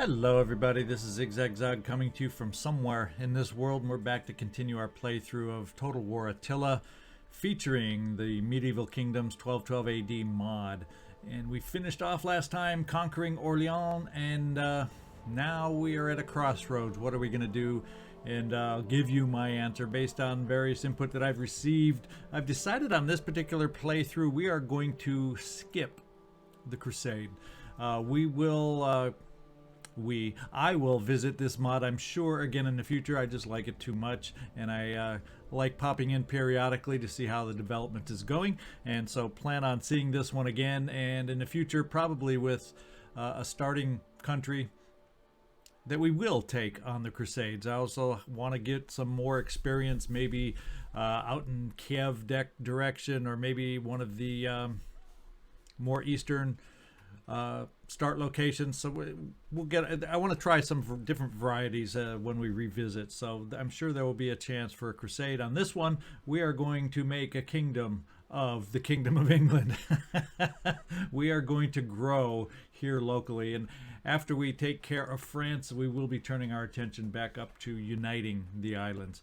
Hello everybody, this is ZigZagZog coming to you from somewhere in this world, and we're back to continue our playthrough of Total War Attila, featuring the Medieval Kingdoms 1212 AD mod. And we finished off last time conquering Lyon, and now we are at a crossroads. What are we going to do? And I'll give you my answer based on various input that I've received. I've decided on this particular playthrough we are going to skip the Crusade. I will visit this mod, I'm sure, again in the future. I just like it too much, and I like popping in periodically to see how the development is going, and so plan on seeing this one again, and in the future probably with a starting country that we will take on the Crusades. I also want to get some more experience, maybe out in Kiev direction, or maybe one of the more eastern start locations. So we'll get. I want to try some different varieties when we revisit. So I'm sure there will be a chance for a crusade. On this one, we are going to make a kingdom of the Kingdom of England. We are going to grow here locally, and after we take care of France, we will be turning our attention back up to uniting the islands.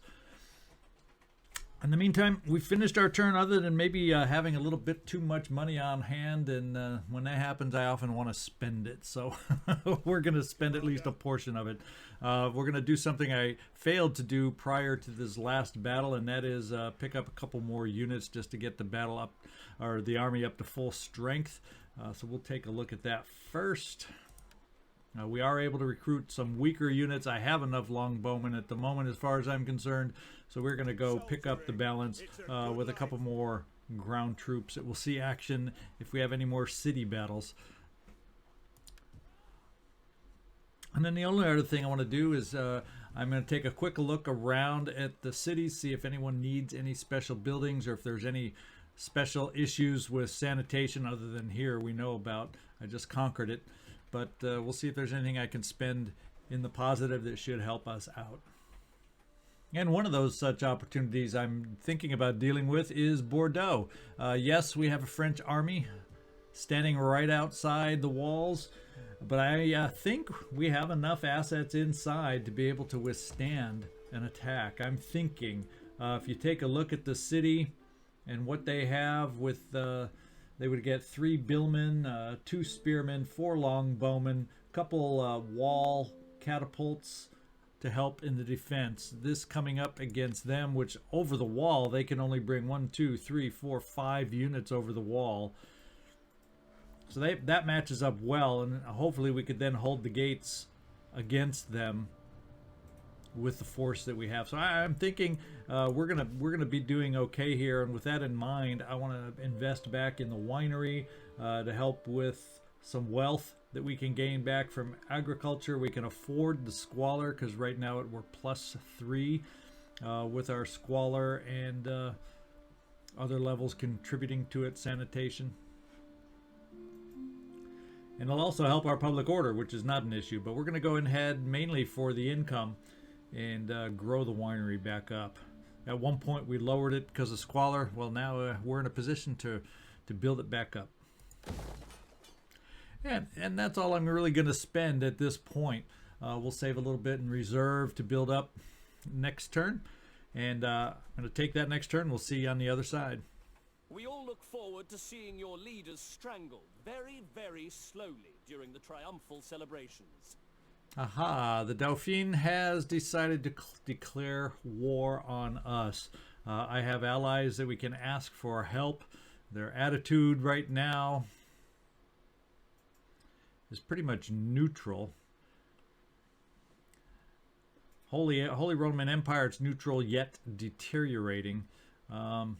In the meantime, we finished our turn, other than maybe having a little bit too much money on hand, and when that happens, I often want to spend it. So we're going to spend at least a portion of it. We're going to do something I failed to do prior to this last battle, and that is pick up a couple more units just to get the battle up, or the army up to full strength. So we'll take a look at that first. We are able to recruit some weaker units. I have enough longbowmen at the moment as far as I'm concerned, so we're going to go pick up the balance with a couple more ground troops that will see action if we have any more city battles. And then the only other thing I want to do is I'm going to take a quick look around at the cities, see if anyone needs any special buildings or if there's any special issues with sanitation other than here we know about. I just conquered it. But we'll see if there's anything I can spend in the positive that should help us out. And one of those such opportunities I'm thinking about dealing with is Bordeaux. Yes, we have a French army standing right outside the walls, but I think we have enough assets inside to be able to withstand an attack. I'm thinking if you take a look at the city and what they have with they would get 3 billmen, 2 spearmen, 4 longbowmen, a couple wall catapults to help in the defense. This coming up against them, which over the wall, they can only bring 1, 2, 3, 4, 5 units over the wall. So that matches up well, and hopefully we could then hold the gates against them with the force that we have. So I'm thinking we're gonna be doing okay here, and with that in mind, I want to invest back in the winery to help with some wealth that we can gain back from agriculture. We can afford the squalor because right now we're +3 with our squalor and other levels contributing to it, sanitation. And it'll also help our public order, which is not an issue, but we're going to go ahead mainly for the income and grow the winery back up. At one point we lowered it because of squalor. Well, now we're in a position to build it back up. And that's all I'm really going to spend at this point. We'll save a little bit in reserve to build up next turn. And I'm going to take that next turn. We'll see you on the other side. We all look forward to seeing your leaders strangled very, very slowly during the triumphal celebrations. Aha, the Dauphin has decided to declare war on us. I have allies that we can ask for help. Their attitude right now is pretty much neutral. Holy Roman Empire, it's neutral yet deteriorating. I'm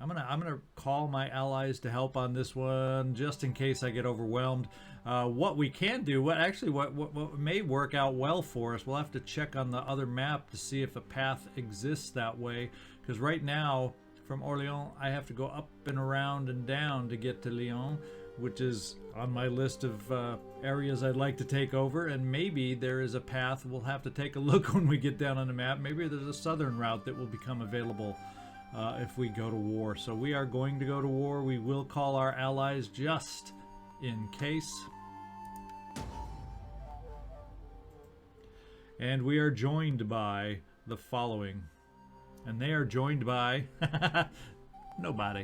gonna call my allies to help on this one, just in case I get overwhelmed. What we can do, what may work out well for us, we'll have to check on the other map to see if a path exists that way. Because right now, from Orléans, I have to go up and around and down to get to Lyon, which is on my list of areas I'd like to take over. And maybe there is a path. We'll have to take a look when we get down on the map. Maybe there's a southern route that will become available if we go to war. So we are going to go to war. We will call our allies just in case. And we are joined by the following. And they are joined by nobody.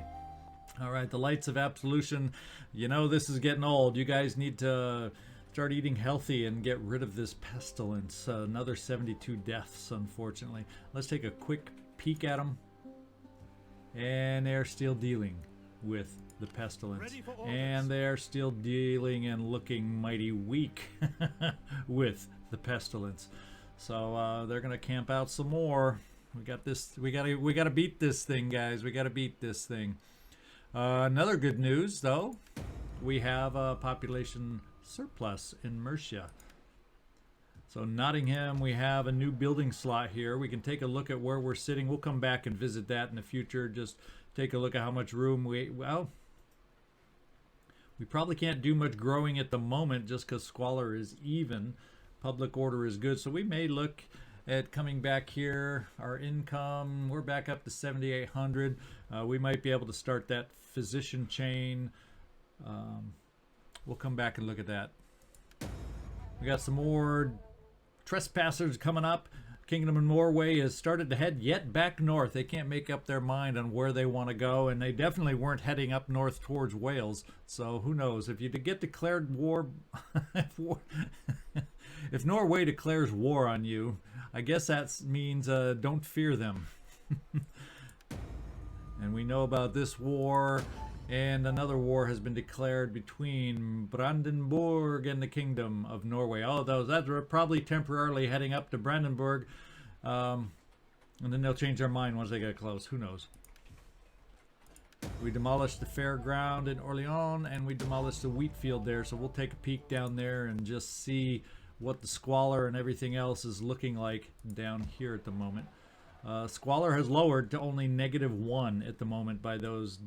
All right, the Lights of Absolution. You know, this is getting old. You guys need to start eating healthy and get rid of this pestilence. Another 72 deaths, unfortunately. Let's take a quick peek at them. And they're still dealing with the pestilence. And they're still dealing and looking mighty weak with the pestilence. So they're gonna camp out some more. We got this. We gotta beat this thing, guys. We gotta beat this thing. Another good news, though, we have a population surplus in Mercia. So Nottingham, we have a new building slot here. We can take a look at where we're sitting. We'll come back and visit that in the future. Just take a look at how much room we probably can't do much growing at the moment just because squalor is even. Public order is good. So we may look at coming back here. Our income, we're back up to 7,800. We might be able to start that physician chain. We'll come back and look at that. We got some more trespassers coming up. Kingdom of Norway has started to head yet back north. They can't make up their mind on where they want to go, and they definitely weren't heading up north towards Wales. So who knows? If you get declared war, if Norway declares war on you, I guess that means don't fear them. And we know about this war, and another war has been declared between Brandenburg and the Kingdom of Norway. All of those, that were probably temporarily heading up to Brandenburg, and then they'll change their mind once they get close. Who knows? We demolished the fairground in Lyon, and we demolished the wheat field there, so we'll take a peek down there and just see what the squalor and everything else is looking like down here at the moment. Squalor has lowered to only -1 at the moment by those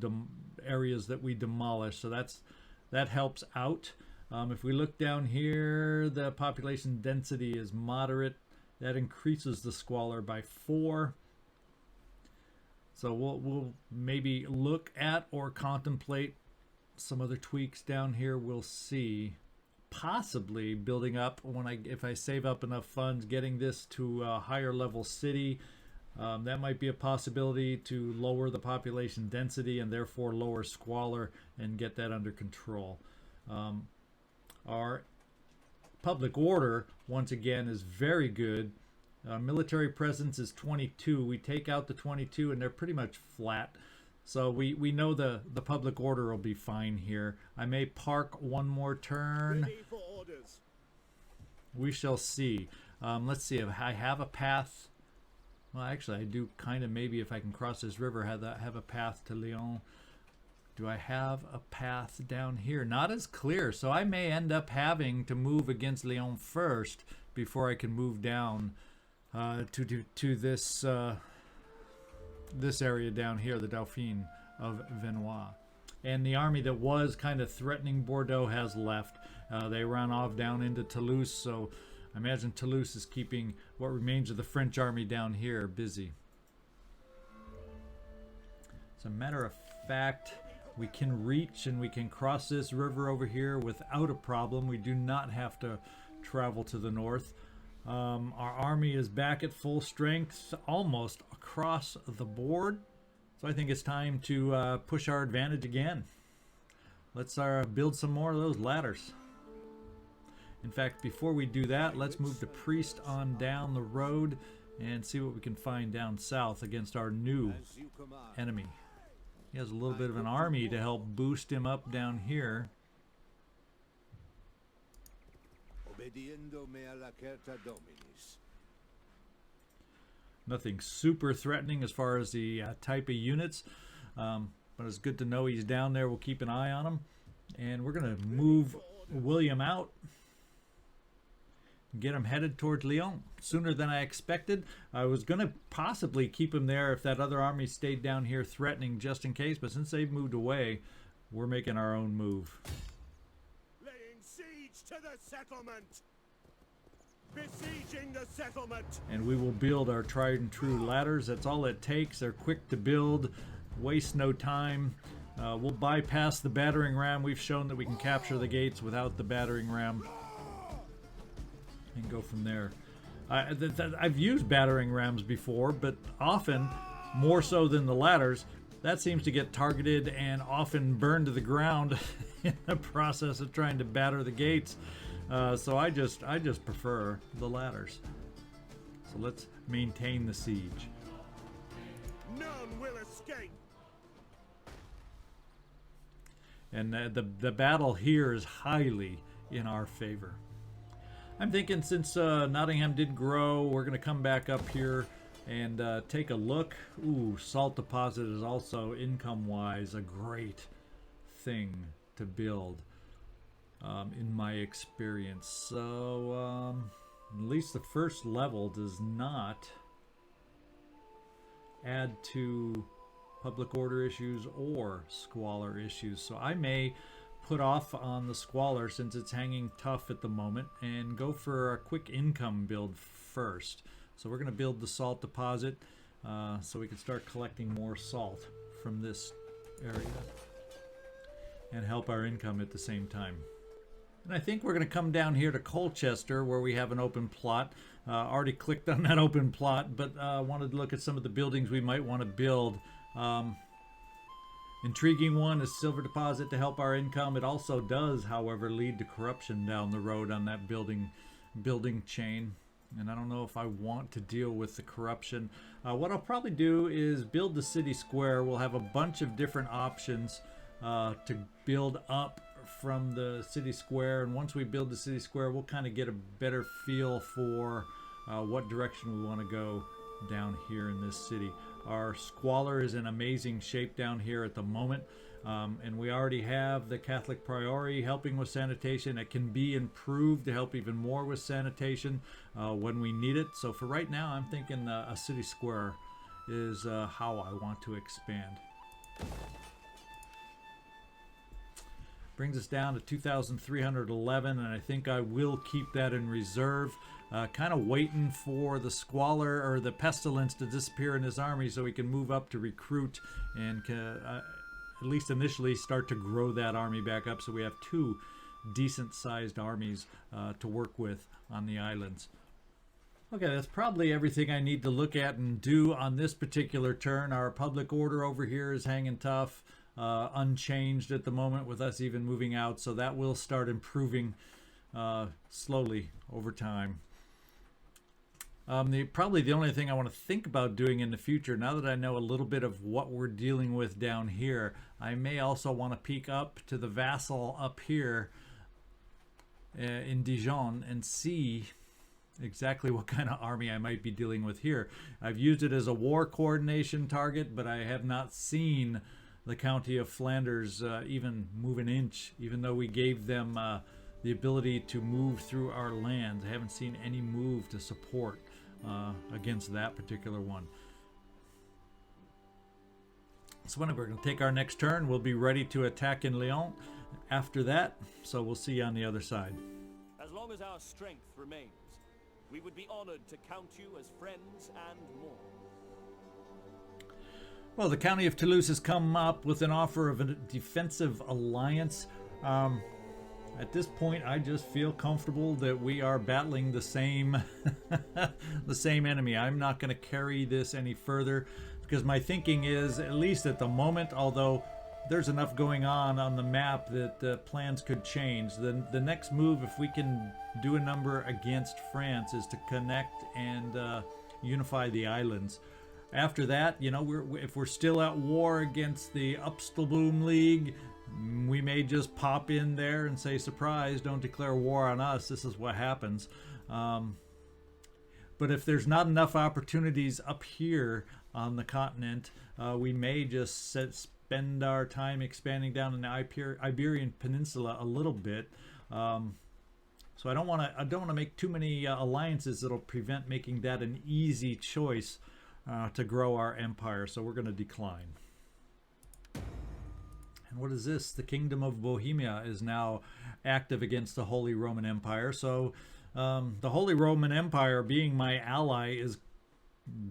areas that we demolished, so that helps out. If we look down here, the population density is moderate. That increases the squalor by 4. So we'll maybe look at or contemplate some other tweaks down here. We'll see. Possibly building up if I save up enough funds, getting this to a higher level city. That might be a possibility to lower the population density and therefore lower squalor and get that under control. Our public order, once again, is very good. Military presence is 22. We take out the 22 and they're pretty much flat. So we know the public order will be fine here. I may park one more turn. Ready for orders. We shall see. Let's see if I have a path. Well, actually, I do kind of maybe if I can cross this river, have a path to Lyon. Do I have a path down here? Not as clear, so I may end up having to move against Lyon first before I can move down to this this area down here, the Dauphine of Venois. And the army that was kind of threatening Bordeaux has left. They ran off down into Toulouse, so I imagine Toulouse is keeping what remains of the French army down here busy. As a matter of fact, we can reach and we can cross this river over here without a problem. We do not have to travel to the north. Our army is back at full strength, almost across the board. So I think it's time to push our advantage again. Let's build some more of those ladders. In fact, before we do that, let's move the priest on down the road and see what we can find down south against our new enemy. He has a little bit of an army to help boost him up down here. Nothing super threatening as far as the type of units, but it's good to know he's down there. We'll keep an eye on him, and we're going to move William out. Get him headed towards Lyon sooner than I expected. I was going to possibly keep him there if that other army stayed down here threatening just in case, but since they've moved away, we're making our own move. Laying siege to the settlement. Besieging the settlement. And we will build our tried and true ladders. That's all it takes. They're quick to build, waste no time. We'll bypass the battering ram. We've shown that we can capture the gates without the battering ram and go from there. I've used battering rams before, but often, more so than the ladders, that seems to get targeted and often burned to the ground in the process of trying to batter the gates. So I just prefer the ladders. So let's maintain the siege. None will escape. And the battle here is highly in our favor. I'm thinking since Nottingham did grow, we're going to come back up here and take a look. Ooh, salt deposit is also, income-wise, a great thing to build, in my experience. So, at least the first level does not add to public order issues or squalor issues. So I may put off on the squalor since it's hanging tough at the moment and go for a quick income build first. So we're going to build the salt deposit so we can start collecting more salt from this area and help our income at the same time. And I think we're going to come down here to Colchester where we have an open plot. Already clicked on that open plot, but wanted to look at some of the buildings we might want to build. Intriguing one is silver deposit to help our income. It also does, however, lead to corruption down the road on that building chain. And I don't know if I want to deal with the corruption. What I'll probably do is build the city square. We'll have a bunch of different options to build up from the city square. And once we build the city square, we'll kind of get a better feel for what direction we want to go down here in this city. Our squalor is in amazing shape down here at the moment, and we already have the Catholic Priori helping with sanitation. It can be improved to help even more with sanitation when we need it. So for right now, I'm thinking a city square is how I want to expand. Brings us down to 2,311, and I think I will keep that in reserve. Kind of waiting for the squalor or the pestilence to disappear in his army so we can move up to recruit and at least initially start to grow that army back up so we have two decent sized armies to work with on the islands. Okay, that's probably everything I need to look at and do on this particular turn. Our public order over here is hanging tough, unchanged at the moment with us even moving out, so that will start improving slowly over time. Probably the only thing I want to think about doing in the future, now that I know a little bit of what we're dealing with down here, I may also want to peek up to the vassal up here in Dijon and see exactly what kind of army I might be dealing with here. I've used it as a war coordination target, but I have not seen the County of Flanders even move an inch, even though we gave them the ability to move through our lands. I haven't seen any move to support against that particular one. So when we're going to take our next turn, we'll be ready to attack in Lyon after that, so we'll see you on the other side. As long as our strength remains, we would be honored to count you as friends and more. Well, the County of Toulouse has come up with an offer of a defensive alliance. At this point, I just feel comfortable that we are battling the same the same enemy. I'm not going to carry this any further because my thinking is, at least at the moment, although there's enough going on the map that plans could change. The next move, if we can do a number against France, is to connect and unify the islands. After that, you know, if we're still at war against the Upstelboom League, we may just pop in there and say, surprise, don't declare war on us. This is what happens. But if there's not enough opportunities up here on the continent, we may just spend our time expanding down in the Iberian Peninsula a little bit. So I don't want to make too many alliances that'll prevent making that an easy choice to grow our empire. So we're going to decline. And what is this? The Kingdom of Bohemia is now active against the Holy Roman Empire. So the Holy Roman Empire, being my ally, is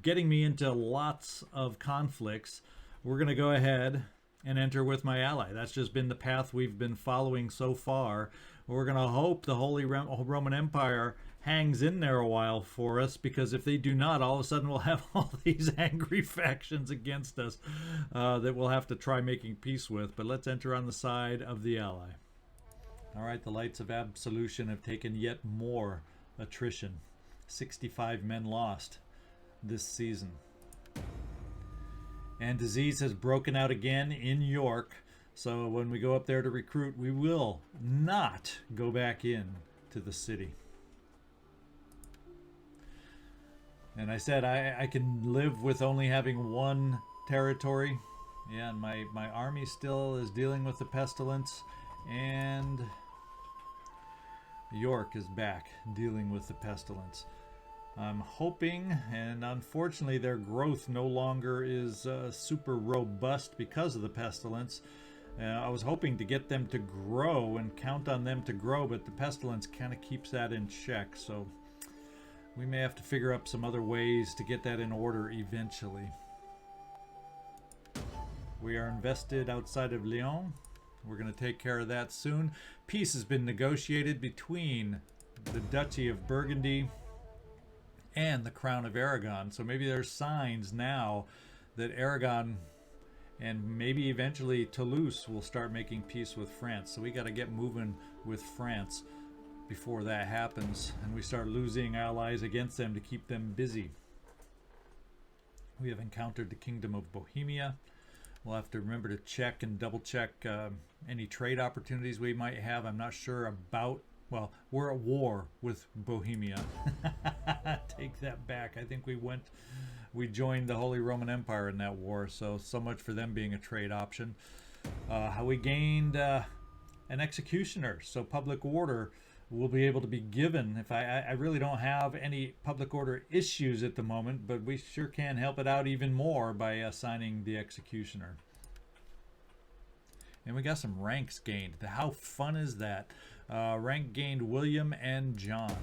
getting me into lots of conflicts. We're going to go ahead and enter with my ally. That's just been the path we've been following so far. We're going to hope the Holy Roman Empire hangs in there a while for us, because if they do not, all of a sudden we'll have all these angry factions against us that we'll have to try making peace with. But let's enter on the side of the ally. All right, the Lights of Absolution have taken yet more attrition. 65 men lost this season. And disease has broken out again in York. So when we go up there to recruit, we will not go back in to the city. And I said I can live with only having one territory. Yeah, and my army still is dealing with the pestilence. And York is back dealing with the pestilence. I'm hoping, and unfortunately their growth no longer is super robust because of the pestilence. I was hoping to get them to grow and count on them to grow, but the pestilence kind of keeps that in check. So we may have to figure up some other ways to get that in order eventually. We are invested outside of Lyon. We're going to take care of that soon. Peace has been negotiated between the Duchy of Burgundy and the Crown of Aragon. So maybe there's signs now that Aragon and maybe eventually Toulouse will start making peace with France. So we got to get moving with France before that happens and we start losing allies against them to keep them busy. We have encountered the Kingdom of Bohemia. We'll have to remember to check and double check any trade opportunities we might have. I'm not sure about, well, we're at war with Bohemia. Take that back. I think we joined the Holy Roman Empire in that war, so much for them being a trade option. How we gained an executioner, so public order will be able to be given. If I really don't have any public order issues at the moment, but we sure can help it out even more by assigning the executioner. And we got some ranks gained. How fun is that? Rank gained William and John.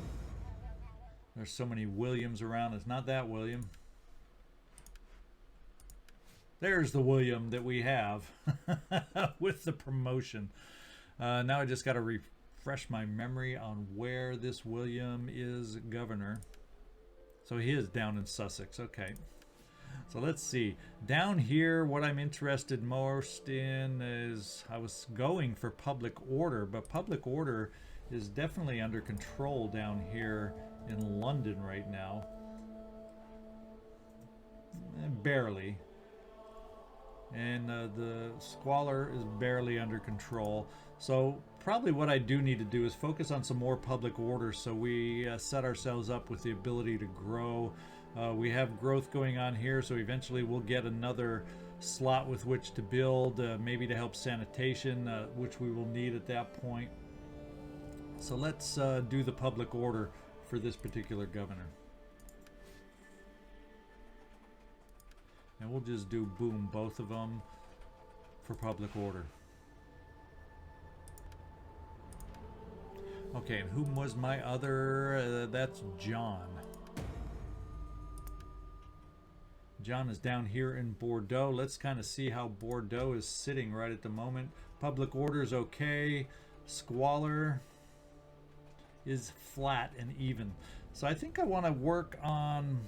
There's so many Williams around. It's not that William. There's the William that we have with the promotion. Now I just got to refresh my memory on where this William is governor. So he is down in Sussex. Okay. So let's see. Down here, what I'm interested most in is, I was going for public order, but public order is definitely under control down here in London right now. Barely. And the squalor is barely under control. So probably what I do need to do is focus on some more public order so we set ourselves up with the ability to grow. We have growth going on here, so eventually we'll get another slot with which to build, maybe to help sanitation, which we will need at that point. So let's do the public order for this particular governor. And we'll just do, boom, both of them for public order. Okay, and whom was my other? That's John. John is down here in Bordeaux. Let's kind of see how Bordeaux is sitting right at the moment. Public order is okay. Squalor is flat and even. So I think I want to work on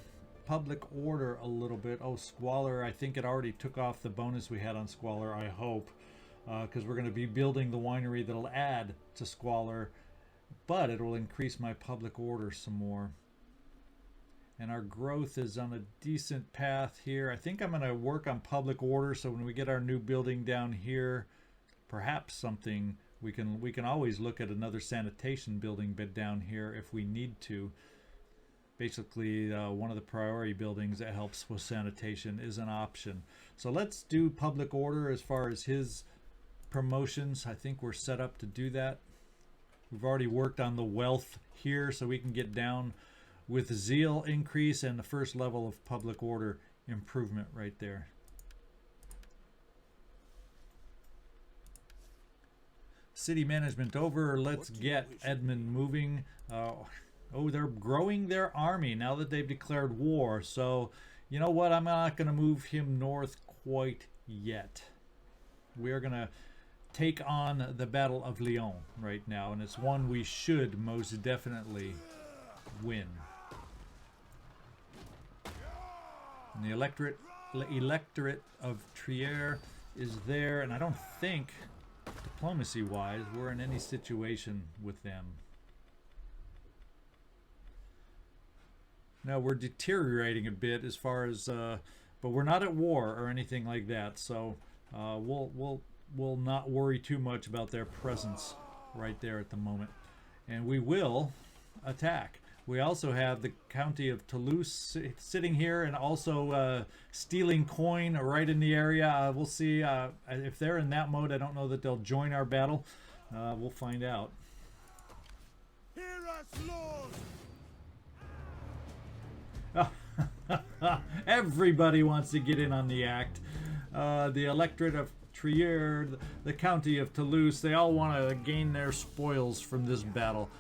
public order a little bit. Oh, Squalor, I think it already took off the bonus we had on Squalor, I hope. Because we're going to be building the winery that'll add to Squalor. But it will increase my public order some more. And our growth is on a decent path here. I think I'm going to work on public order, so when we get our new building down here, perhaps something, we can always look at another sanitation building bit down here if we need to. Basically, one of the priority buildings that helps with sanitation is an option. So let's do public order as far as his promotions. I think we're set up to do that. We've already worked on the wealth here, so we can get down with zeal increase and the first level of public order improvement right there. City management over. Let's get Edmund moving. Oh, they're growing their army now that they've declared war. So, you know what? I'm not going to move him north quite yet. We're going to take on the Battle of Lyon right now, and it's one we should most definitely win. And the electorate of Trier is there, and I don't think, diplomacy-wise, we're in any situation with them. Now we're deteriorating a bit as far as, but we're not at war or anything like that. So we'll not worry too much about their presence right there at the moment, and we will attack. We also have the county of Toulouse sitting here and also stealing coin right in the area. We'll see if they're in that mode. I don't know that they'll join our battle. We'll find out. Hear us, Lord! Everybody wants to get in on the act. The electorate of Trier, the county of Toulouse, they all want to gain their spoils from this battle.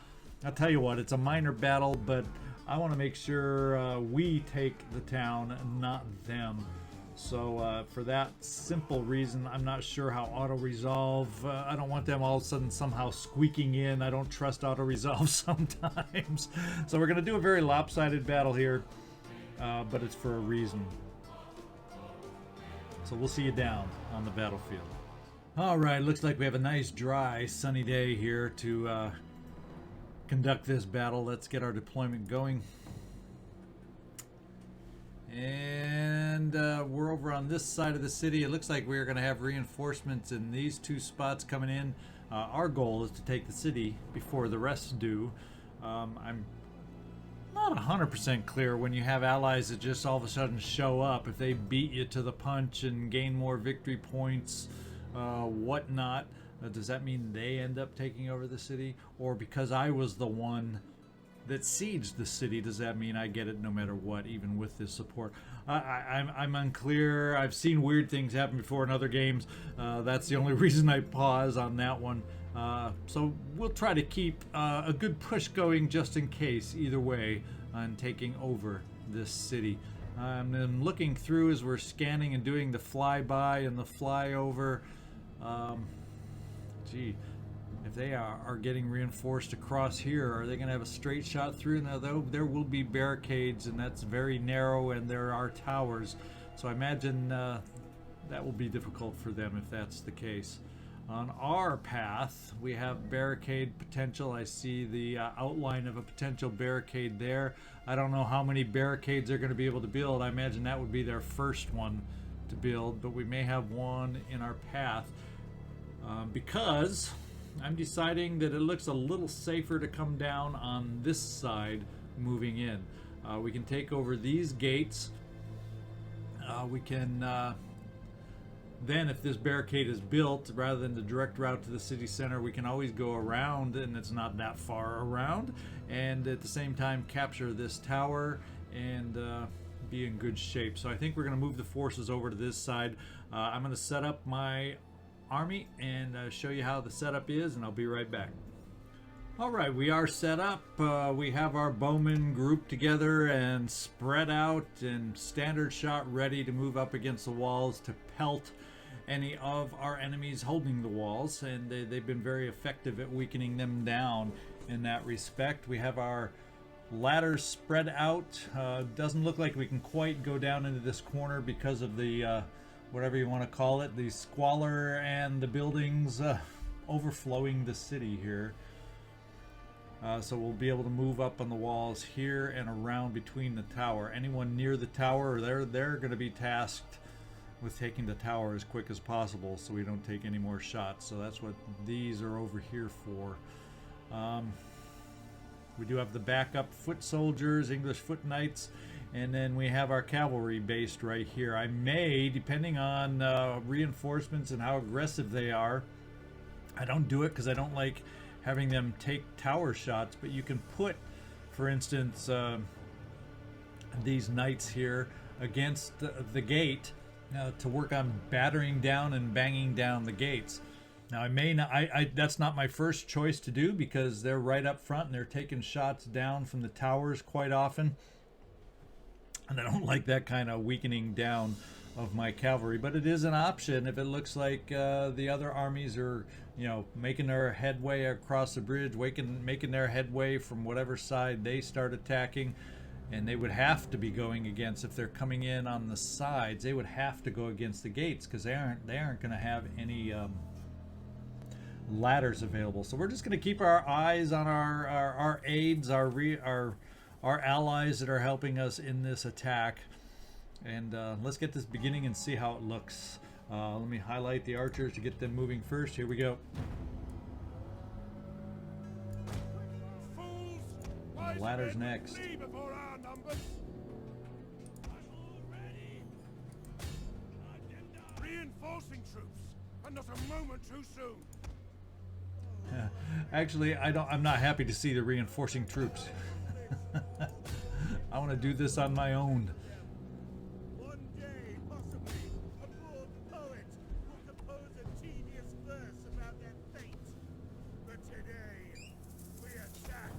I'll tell you what, it's a minor battle, but I want to make sure we take the town, not them. So for that simple reason, I'm not sure how auto-resolve, I don't want them all of a sudden somehow squeaking in. I don't trust auto-resolve sometimes. So we're going to do a very lopsided battle here, but it's for a reason. So we'll see you down on the battlefield. All right, looks like we have a nice, dry, sunny day here to conduct this battle. Let's get our deployment going. And we're over on this side of the city. It looks like we're going to have reinforcements in these two spots coming in. Our goal is to take the city before the rest do. I'm not 100% clear when you have allies that just all of a sudden show up. If they beat you to the punch and gain more victory points, whatnot, does that mean they end up taking over the city? Or because I was the one that sieged the city, does that mean I get it no matter what, even with this support? I'm unclear. I've seen weird things happen before in other games. That's the only reason I pause on that one. So we'll try to keep a good push going just in case, either way, on taking over this city. I'm looking through as we're scanning and doing the flyby and the flyover. Gee, if they are getting reinforced across here, are they going to have a straight shot through? Now, though, there will be barricades, and that's very narrow, and there are towers. So I imagine that will be difficult for them if that's the case. On our path, we have barricade potential. I see the outline of a potential barricade there. I don't know how many barricades they're going to be able to build. I imagine that would be their first one to build, but we may have one in our path because I'm deciding that it looks a little safer to come down on this side moving in. We can take over these gates. We can then, if this barricade is built, rather than the direct route to the city center, we can always go around, and it's not that far around, and at the same time capture this tower and be in good shape. So I think we're going to move the forces over to this side. I'm going to set up my army and show you how the setup is, and I'll be right back. All right, we are set up. We have our bowmen grouped together and spread out and standard shot ready to move up against the walls to pelt any of our enemies holding the walls, and they've been very effective at weakening them down in that respect. We have our ladders spread out. Doesn't look like we can quite go down into this corner because of the whatever you want to call it, the squalor and the buildings overflowing the city here. So we'll be able to move up on the walls here and around between the tower. Anyone near the tower, they're going to be tasked with taking the tower as quick as possible so we don't take any more shots. So that's what these are over here for. We do have the backup foot soldiers, English foot knights, and then we have our cavalry based right here. I may, depending on reinforcements and how aggressive they are, I don't do it because I don't like having them take tower shots, but you can put, for instance, these knights here against the gate to work on battering down and banging down the gates. Now I may not, that's not my first choice to do because they're right up front and they're taking shots down from the towers quite often, and I don't like that kind of weakening down of my cavalry, but it is an option if it looks like the other armies are, making their headway across the bridge, making their headway from whatever side they start attacking, and they would have to be going against, if they're coming in on the sides, they would have to go against the gates because they aren't going to have any ladders available. So we're just going to keep our eyes on our aides, our allies that are helping us in this attack. And let's get this beginning and see how it looks. Let me highlight the archers to get them moving first. Here we go. Fools! Ladder's next. Flee before our numbers. Reinforcing troops, and not a moment too soon. Actually, I'm not happy to see the reinforcing troops. I want to do this on my own. One day, possibly, a bored poet will compose a tedious verse about their fate. But today, we attack.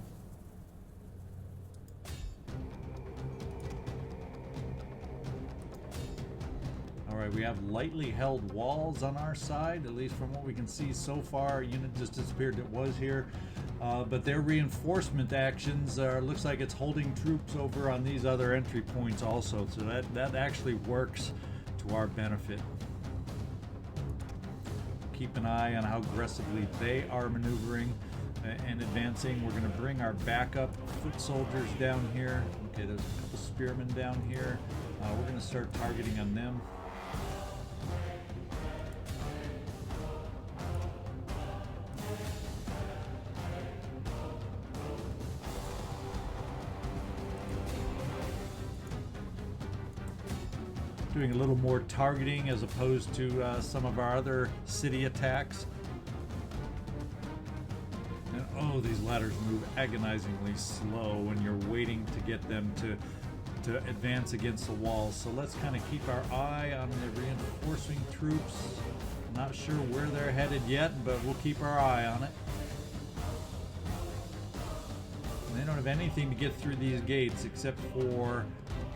Alright, we have lightly held walls on our side, at least from what we can see so far. A unit just disappeared that was here. But their reinforcement actions looks like it's holding troops over on these other entry points also. So that actually works to our benefit. Keep an eye on how aggressively they are maneuvering and advancing. We're going to bring our backup foot soldiers down here. Okay, there's a couple spearmen down here. We're going to start targeting on them. Doing a little more targeting as opposed to some of our other city attacks. And oh, these ladders move agonizingly slow when you're waiting to get them to advance against the walls. So let's kind of keep our eye on the reinforcing troops. Not sure where they're headed yet, but we'll keep our eye on it. And they don't have anything to get through these gates except for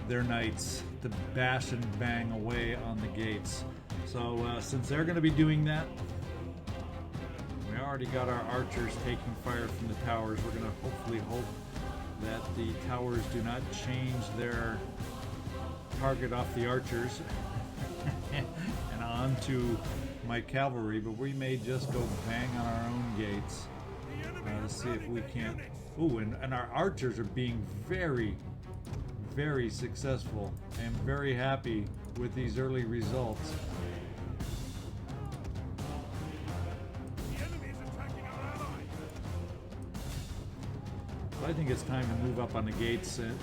their knights to bash and bang away on the gates. So since they're going to be doing that, we already got our archers taking fire from the towers. We're going to hopefully hope that the towers do not change their target off the archers and onto my cavalry, but we may just go bang on our own gates to see if we can't. Ooh, and our archers are being very successful. I am very happy with these early results. The enemy is attacking our allies. So I think it's time to move up on the gates and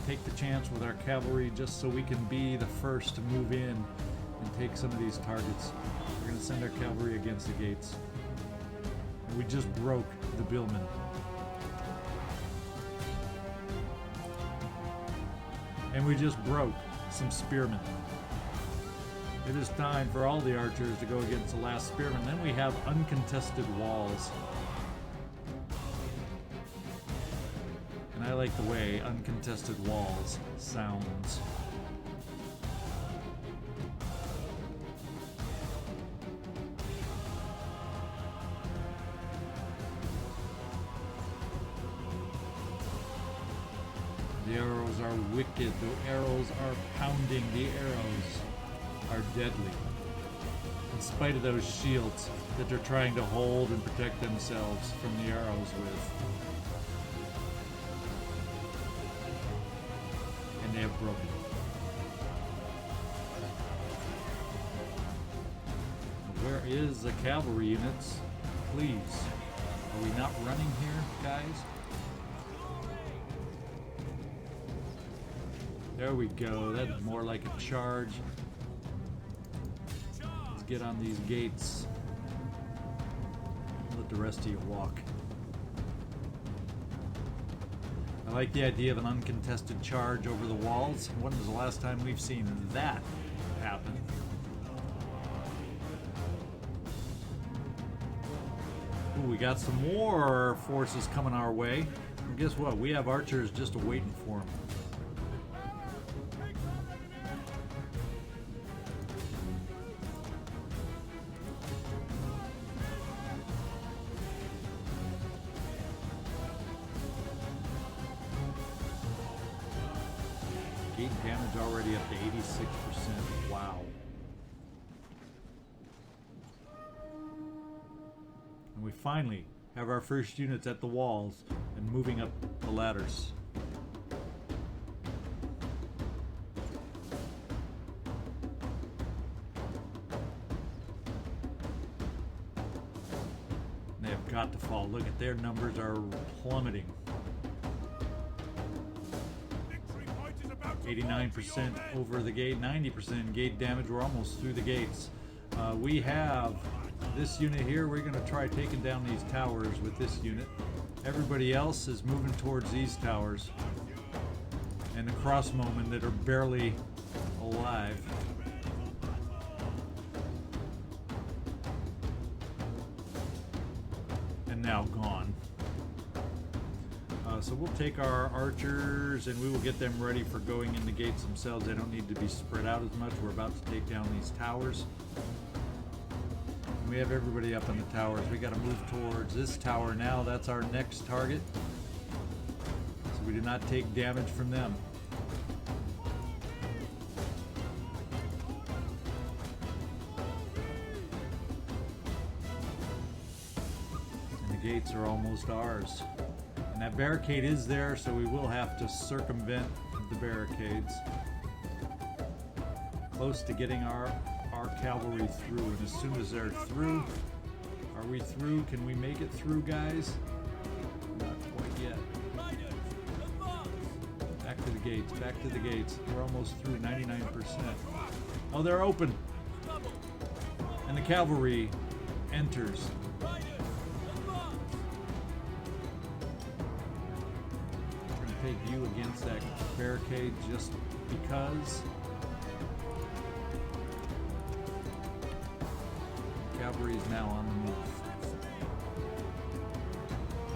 take the chance with our cavalry just so we can be the first to move in and take some of these targets. We're going to send our cavalry against the gates. And we just broke the billman. And we just broke some spearmen. It is time for all the archers to go against the last spearman. Then we have uncontested walls. And I like the way uncontested walls sounds. The arrows are wicked. The arrows are pounding. The arrows are deadly. In spite of those shields that they're trying to hold and protect themselves from the arrows with. And they have broken. Where is the cavalry units? Please. Are we not running here, guys? There we go. That's more like a charge. Let's get on these gates. Let the rest of you walk. I like the idea of an uncontested charge over the walls. When was the last time we've seen that happen? Ooh, we got some more forces coming our way. And guess what? We have archers just waiting for them. Gate damage already up to 86%. Wow. And we finally have our first units at the walls and moving up the ladders. They have got to fall. Look at their numbers are plummeting. 89% over the gate, 90% gate damage. We're almost through the gates. We have this unit here. We're going to try taking down these towers with this unit. Everybody else is moving towards these towers. And the crossbowmen that are barely alive. And now gone. So we'll take our archers and we will get them ready for going in the gates themselves. They don't need to be spread out as much. We're about to take down these towers. And we have everybody up in the towers. We got to move towards this tower now. That's our next target. So we do not take damage from them. And the gates are almost ours. And that barricade is there, so we will have to circumvent the barricades. Close to getting our cavalry through, and as soon as they're through, are we through? Can we make it through, guys? Not quite yet. Back to the gates, back to the gates. We're almost through, 99%. Oh, they're open. And the cavalry enters. Take you against that barricade just because. Cavalry is now on the move.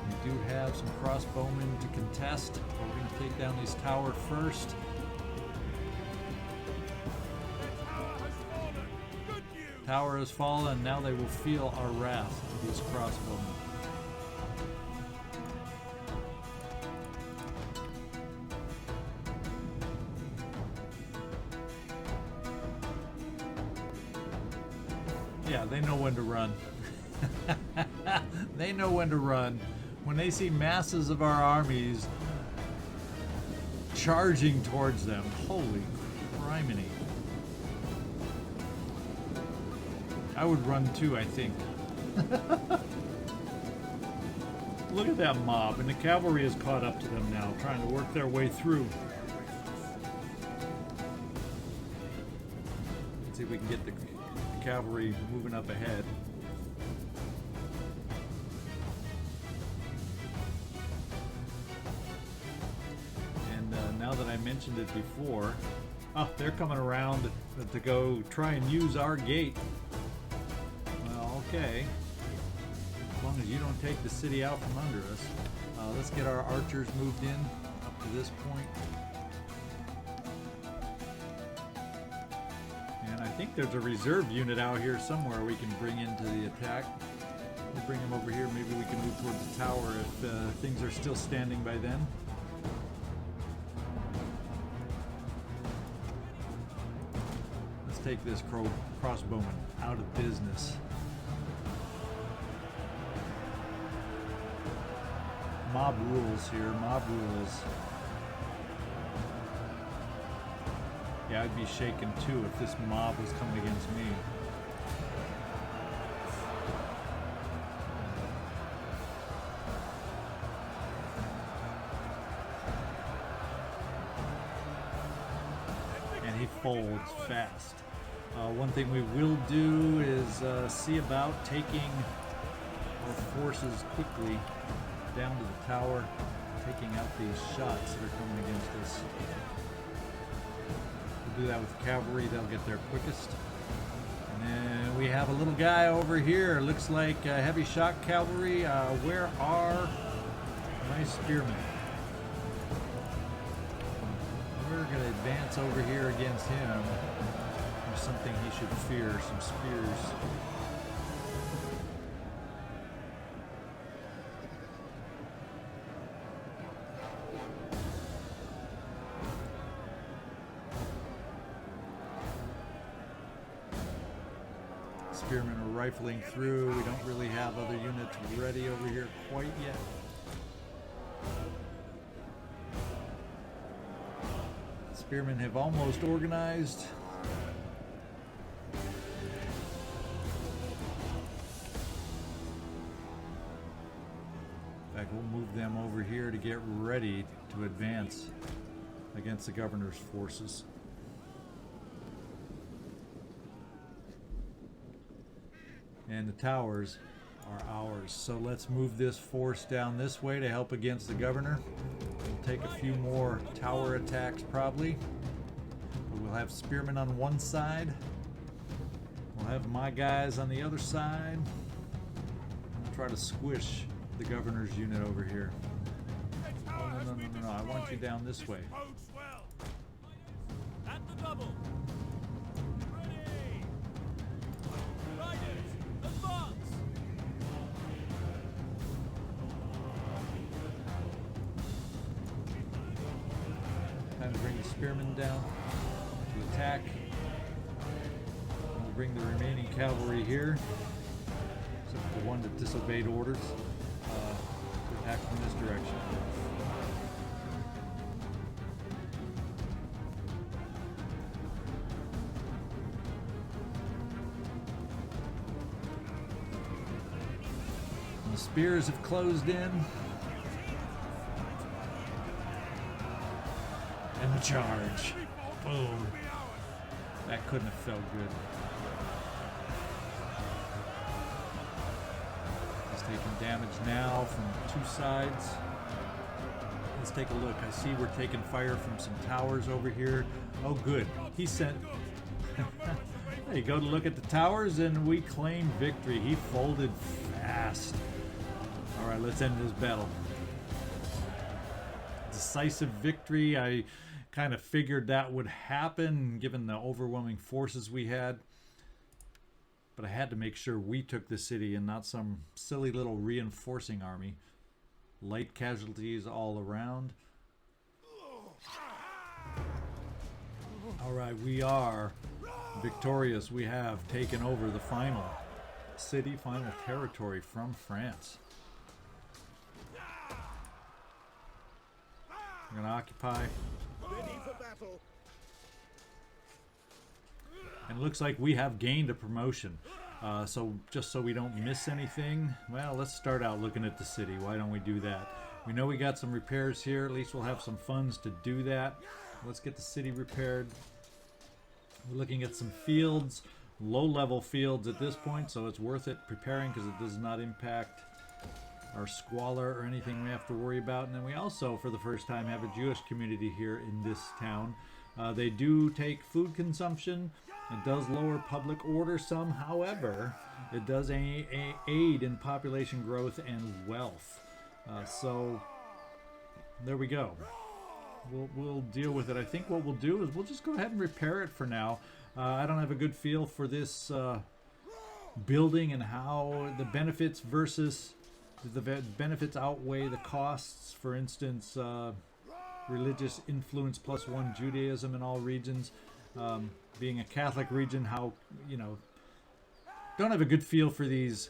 We do have some crossbowmen to contest, but we're going to take down these towers first. Tower has fallen, now they will feel our wrath, these crossbowmen. Yeah, they know when to run. They know when to run. When they see masses of our armies charging towards them. Holy criminy. I would run too, I think. Look at that mob, and the cavalry has caught up to them now, trying to work their way through. Let's see if we can get the cavalry moving up ahead. And now that I mentioned it before, oh, they're coming around to go try and use our gate. Well, okay. As long as you don't take the city out from under us. Let's get our archers moved in up to this point. I think there's a reserve unit out here somewhere we can bring into the attack. We'll bring them over here. Maybe we can move towards the tower if things are still standing by then. Let's take this crossbowman out of business. Mob rules here. Mob rules. Yeah, I'd be shaken too if this mob was coming against me. And he folds fast. One thing we will do is see about taking our forces quickly down to the tower, taking out these shots that are coming against us. Do that with cavalry, they'll get there quickest. And then we have a little guy over here, looks like heavy shock cavalry. Where are my spearmen? We're going to advance over here against him. There's something he should fear, some spears. spearmen are rifling through. We don't really have other units ready over here quite yet. Spearmen have almost organized. In fact, we'll move them over here to get ready to advance against the governor's forces. And the towers are ours. So let's move this force down this way to help against the governor. We'll take a few more tower attacks probably. But we'll have spearmen on one side. We'll have my guys on the other side. We'll try to squish the governor's unit over here. Oh, no. I want you down this way. At the double. Ready. Riders, advance. Time to bring the spearmen down to attack. We'll bring the remaining cavalry here, except the one that disobeyed orders, to attack from this direction. And the spears have closed in. And the charge. Boom. That couldn't have felt good. He's taking damage now from two sides. Let's take a look. I see we're taking fire from some towers over here. Oh, good. He sent... There you go to look at the towers, and we claim victory. He folded fast. All right, let's end this battle. Decisive victory. I kind of figured that would happen given the overwhelming forces we had, but I had to make sure we took the city and not some silly little reinforcing army. Light casualties all around. All right, we are victorious. We have taken over the final city, final territory from France. We're going to occupy. Ready for battle. And it looks like we have gained a promotion. So just so we don't miss anything, well, let's start out looking at the city. Why don't we do that? We know we got some repairs here. At least we'll have some funds to do that. Let's get the city repaired. We're looking at some fields, low-level fields at this point, so it's worth it preparing because it does not impact our squalor or anything we have to worry about. And then we also, for the first time, have a Jewish community here in this town. They do take food consumption. It does lower public order some. However, it does aid in population growth and wealth. So there we go. We'll deal with it. I think what we'll do is we'll just go ahead and repair it for now. I don't have a good feel for this building and how the benefits versus the benefits outweigh the costs. For instance, religious influence +1 Judaism in all regions. Being a Catholic region, how, don't have a good feel for these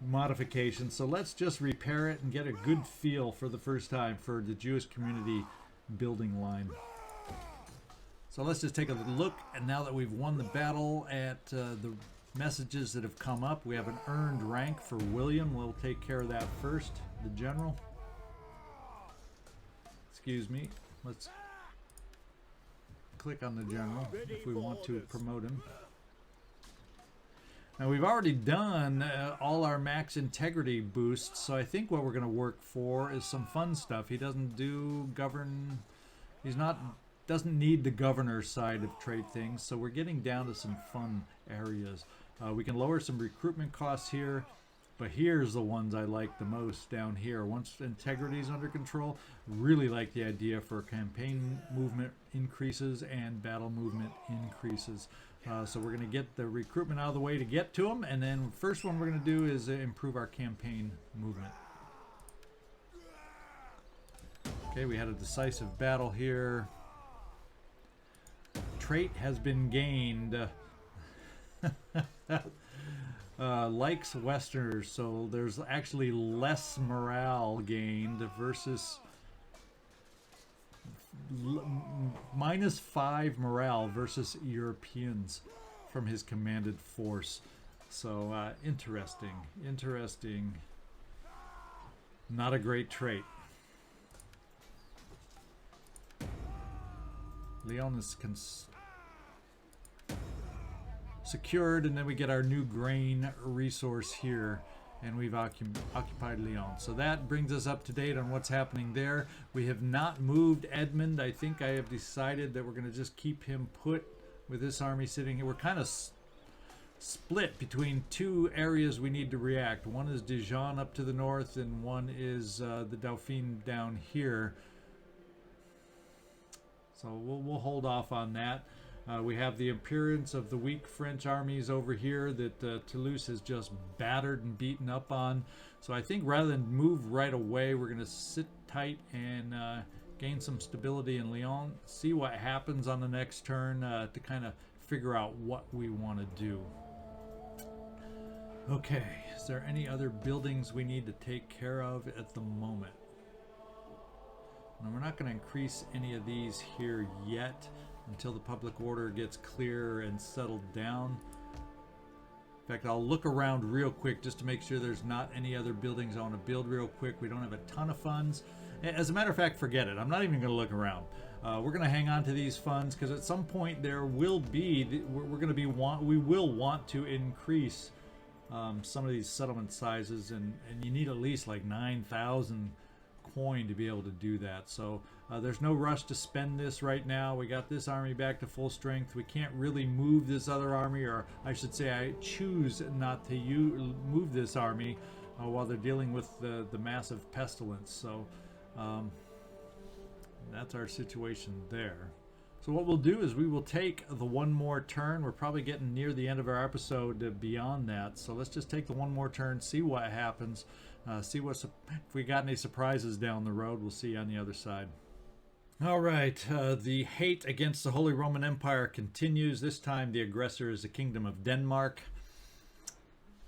modifications. So let's just repair it and get a good feel for the first time for the Jewish community building line. So let's just take a look, and now that we've won the battle, at the messages that have come up. We have an earned rank for William. We'll take care of that first. The general. Excuse me. Let's click on the general if we want to promote him. Now we've already done all our max integrity boosts, so I think what we're going to work for is some fun stuff. He doesn't do govern. Doesn't need the governor side of trade things, so we're getting down to some fun areas. We can lower some recruitment costs here, but here's the ones I like the most down here. Once integrity is under control, really like the idea for campaign movement increases and battle movement increases. So we're going to get the recruitment out of the way to get to them, and then first one we're going to do is improve our campaign movement. Okay, we had a decisive battle here. Trait has been gained. likes Westerners, so there's actually less morale gained versus -5 morale versus Europeans from his commanded force. So interesting. Not a great trait. Lyon is secured, and then we get our new grain resource here, and we've occupied Lyon. So that brings us up to date on what's happening there. We have not moved Edmund. I think I have decided that we're going to just keep him put with this army sitting here. We're kind of split between two areas we need to react. One is Dijon up to the north, and one is the Dauphine down here. So we'll hold off on that. We have the appearance of the weak French armies over here that Toulouse has just battered and beaten up on. So I think rather than move right away, we're going to sit tight and gain some stability in Lyon, see what happens on the next turn to kind of figure out what we want to do. Okay, is there any other buildings we need to take care of at the moment? Now, we're not going to increase any of these here yet until the public order gets clear and settled down. In fact, I'll look around real quick just to make sure there's not any other buildings I want to build real quick. We don't have a ton of funds. As a matter of fact, forget it. I'm not even going to look around. We're going to hang on to these funds because at some point there will be, we will want to increase some of these settlement sizes, and you need at least like 9,000 coin to be able to do that. So there's no rush to spend this right now. We got this army back to full strength. We can't really move this other army, or I should say I choose not to move this army while they're dealing with the massive pestilence. So that's our situation there. So what we'll do is we will take the one more turn. We're probably getting near the end of our episode beyond that. So let's just take the one more turn, see what happens, see if we got any surprises down the road. We'll see you on the other side. All right, the hate against the Holy Roman Empire continues. This time the aggressor is the Kingdom of Denmark.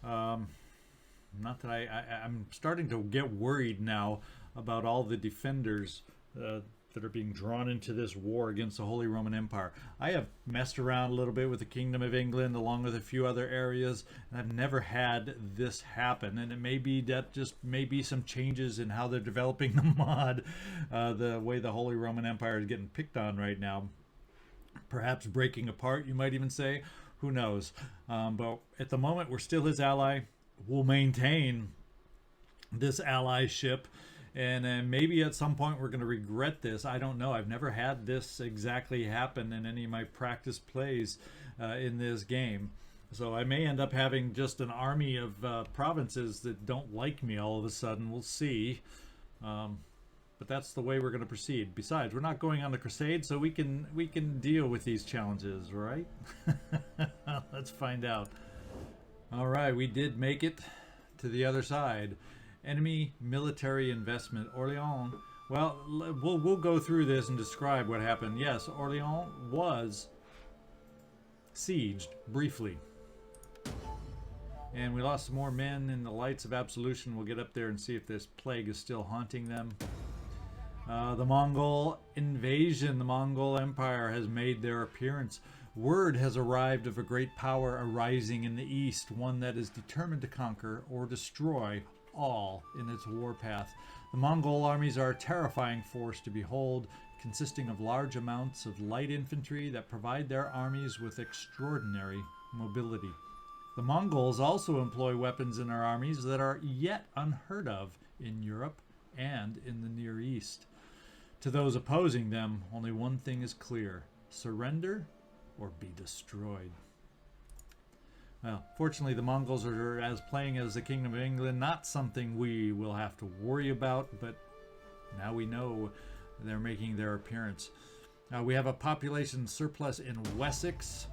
Not that I'm starting to get worried now about all the defenders that are being drawn into this war against the Holy Roman Empire. I have messed around a little bit with the Kingdom of England along with a few other areas, and I've never had this happen. And it may be that just maybe some changes in how they're developing the mod, the way the Holy Roman Empire is getting picked on right now. Perhaps breaking apart, you might even say. Who knows? But at the moment, we're still his ally. We'll maintain this allyship. And maybe at some point we're going to regret this. I don't know. I've never had this exactly happen in any of my practice plays in this game. So I may end up having just an army of provinces that don't like me all of a sudden. We'll see. But that's the way we're going to proceed. Besides, we're not going on the crusade, so we can deal with these challenges, right? Let's find out. All right, we did make it to the other side. Enemy military investment. Orléans. Well, we'll go through this and describe what happened. Yes, Orléans was sieged briefly. And we lost some more men in the lights of absolution. We'll get up there and see if this plague is still haunting them. The Mongol invasion. The Mongol Empire has made their appearance. Word has arrived of a great power arising in the east, one that is determined to conquer or destroy all in its warpath. The Mongol armies are a terrifying force to behold, consisting of large amounts of light infantry that provide their armies with extraordinary mobility. The Mongols also employ weapons in their armies that are yet unheard of in Europe and in the Near East. To those opposing them, only one thing is clear: surrender or be destroyed. Well, fortunately, the Mongols are as playing as the Kingdom of England, not something we will have to worry about, but now we know they're making their appearance. We have a population surplus in Wessex,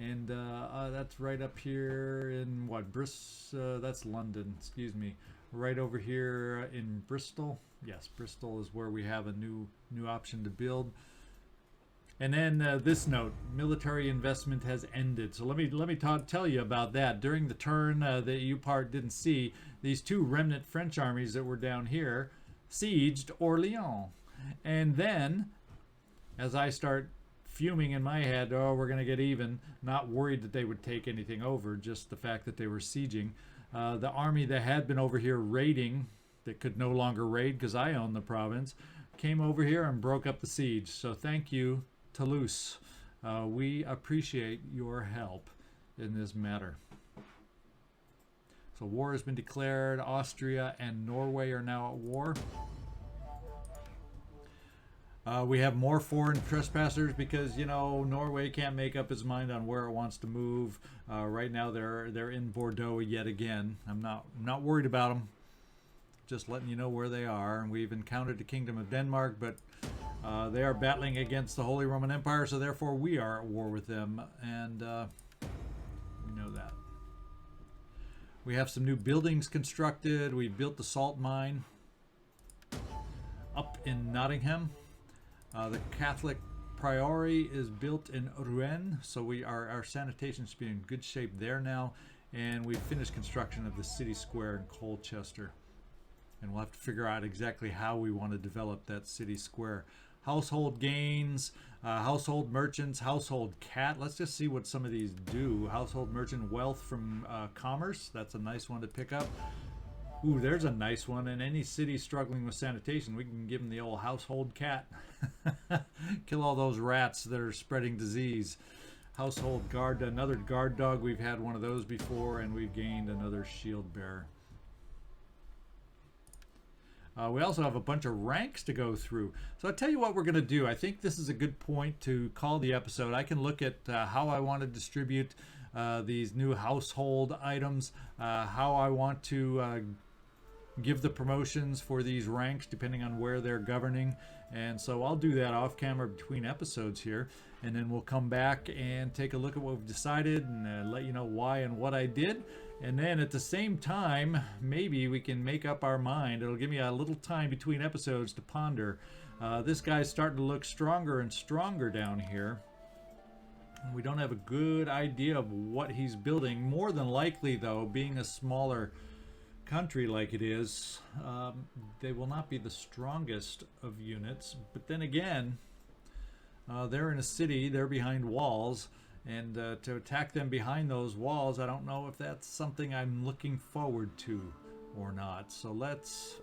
and that's right up here in what, that's London, excuse me. Right over here in Bristol. Yes, Bristol is where we have a new option to build. And then this note: military investment has ended. So let me tell you about that. During the turn that you part didn't see, these two remnant French armies that were down here sieged Lyon. And then, as I start fuming in my head, oh, we're going to get even, not worried that they would take anything over, just the fact that they were sieging. The army that had been over here raiding, that could no longer raid because I own the province, came over here and broke up the siege. So thank you, Toulouse. We appreciate your help in this matter. So war has been declared. Austria and Norway are now at war. We have more foreign trespassers because, you know, Norway can't make up its mind on where it wants to move. Right now they're in Bordeaux yet again. I'm not worried about them. Just letting you know where they are. And we've encountered the Kingdom of Denmark, but they are battling against the Holy Roman Empire, so therefore we are at war with them, and we know that. We have some new buildings constructed. We built the salt mine up in Nottingham. The Catholic Priory is built in Rouen, so our sanitation should be in good shape there now. And we finished construction of the city square in Colchester. And we'll have to figure out exactly how we want to develop that city square. Household gains, household merchants, household cat. Let's just see what some of these do. Household merchant wealth from commerce. That's a nice one to pick up. Ooh, there's a nice one. In any city struggling with sanitation, we can give them the old household cat. Kill all those rats that are spreading disease. Household guard, another guard dog. We've had one of those before, and we've gained another shield bearer. We also have a bunch of ranks to go through. So I'll tell you what we're going to do. I think this is a good point to call the episode. I can look at how I want to distribute these new household items, how I want to give the promotions for these ranks depending on where they're governing. And so I'll do that off camera between episodes here, and then we'll come back and take a look at what we've decided and let you know why and what I did. And then at the same time, maybe we can make up our mind. It'll give me a little time between episodes to ponder. This guy's starting to look stronger and stronger down here. We don't have a good idea of what he's building. More than likely, though, being a smaller country like it is, they will not be the strongest of units. But then again, they're in a city, they're behind walls. And to attack them behind those walls, I don't know if that's something I'm looking forward to or not. So let's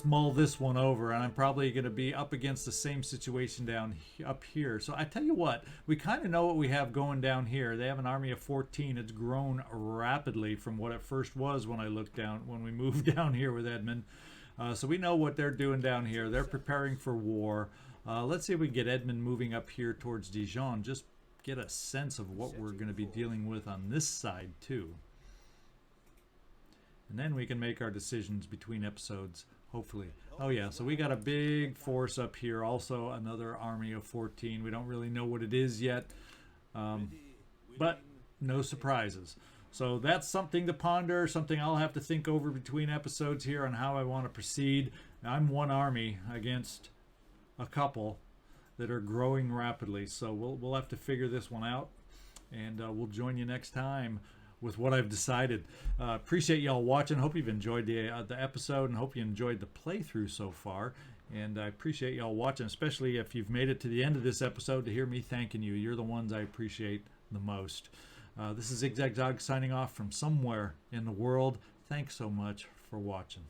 mull this one over, and I'm probably going to be up against the same situation up here. So I tell you what, we kind of know what we have going down here. They have an army of 14. It's grown rapidly from what it first was when we moved down here with Edmund. So we know what they're doing down here. They're preparing for war. Let's see if we can get Edmund moving up here towards Dijon. Just get a sense of what we're going to be dealing with on this side too. And then we can make our decisions between episodes, hopefully. Oh yeah, so we got a big force up here. Also another army of 14. We don't really know what it is yet, but no surprises. So that's something to ponder, something I'll have to think over between episodes here on how I want to proceed. I'm one army against a couple that are growing rapidly, so we'll have to figure this one out, and we'll join you next time with what I've decided. Appreciate y'all watching. Hope you've enjoyed the episode, and hope you enjoyed the playthrough so far. And I appreciate y'all watching, especially if you've made it to the end of this episode to hear me thanking you. You're the ones I appreciate the most. This is ZigZagZog signing off from somewhere in the world. Thanks so much for watching.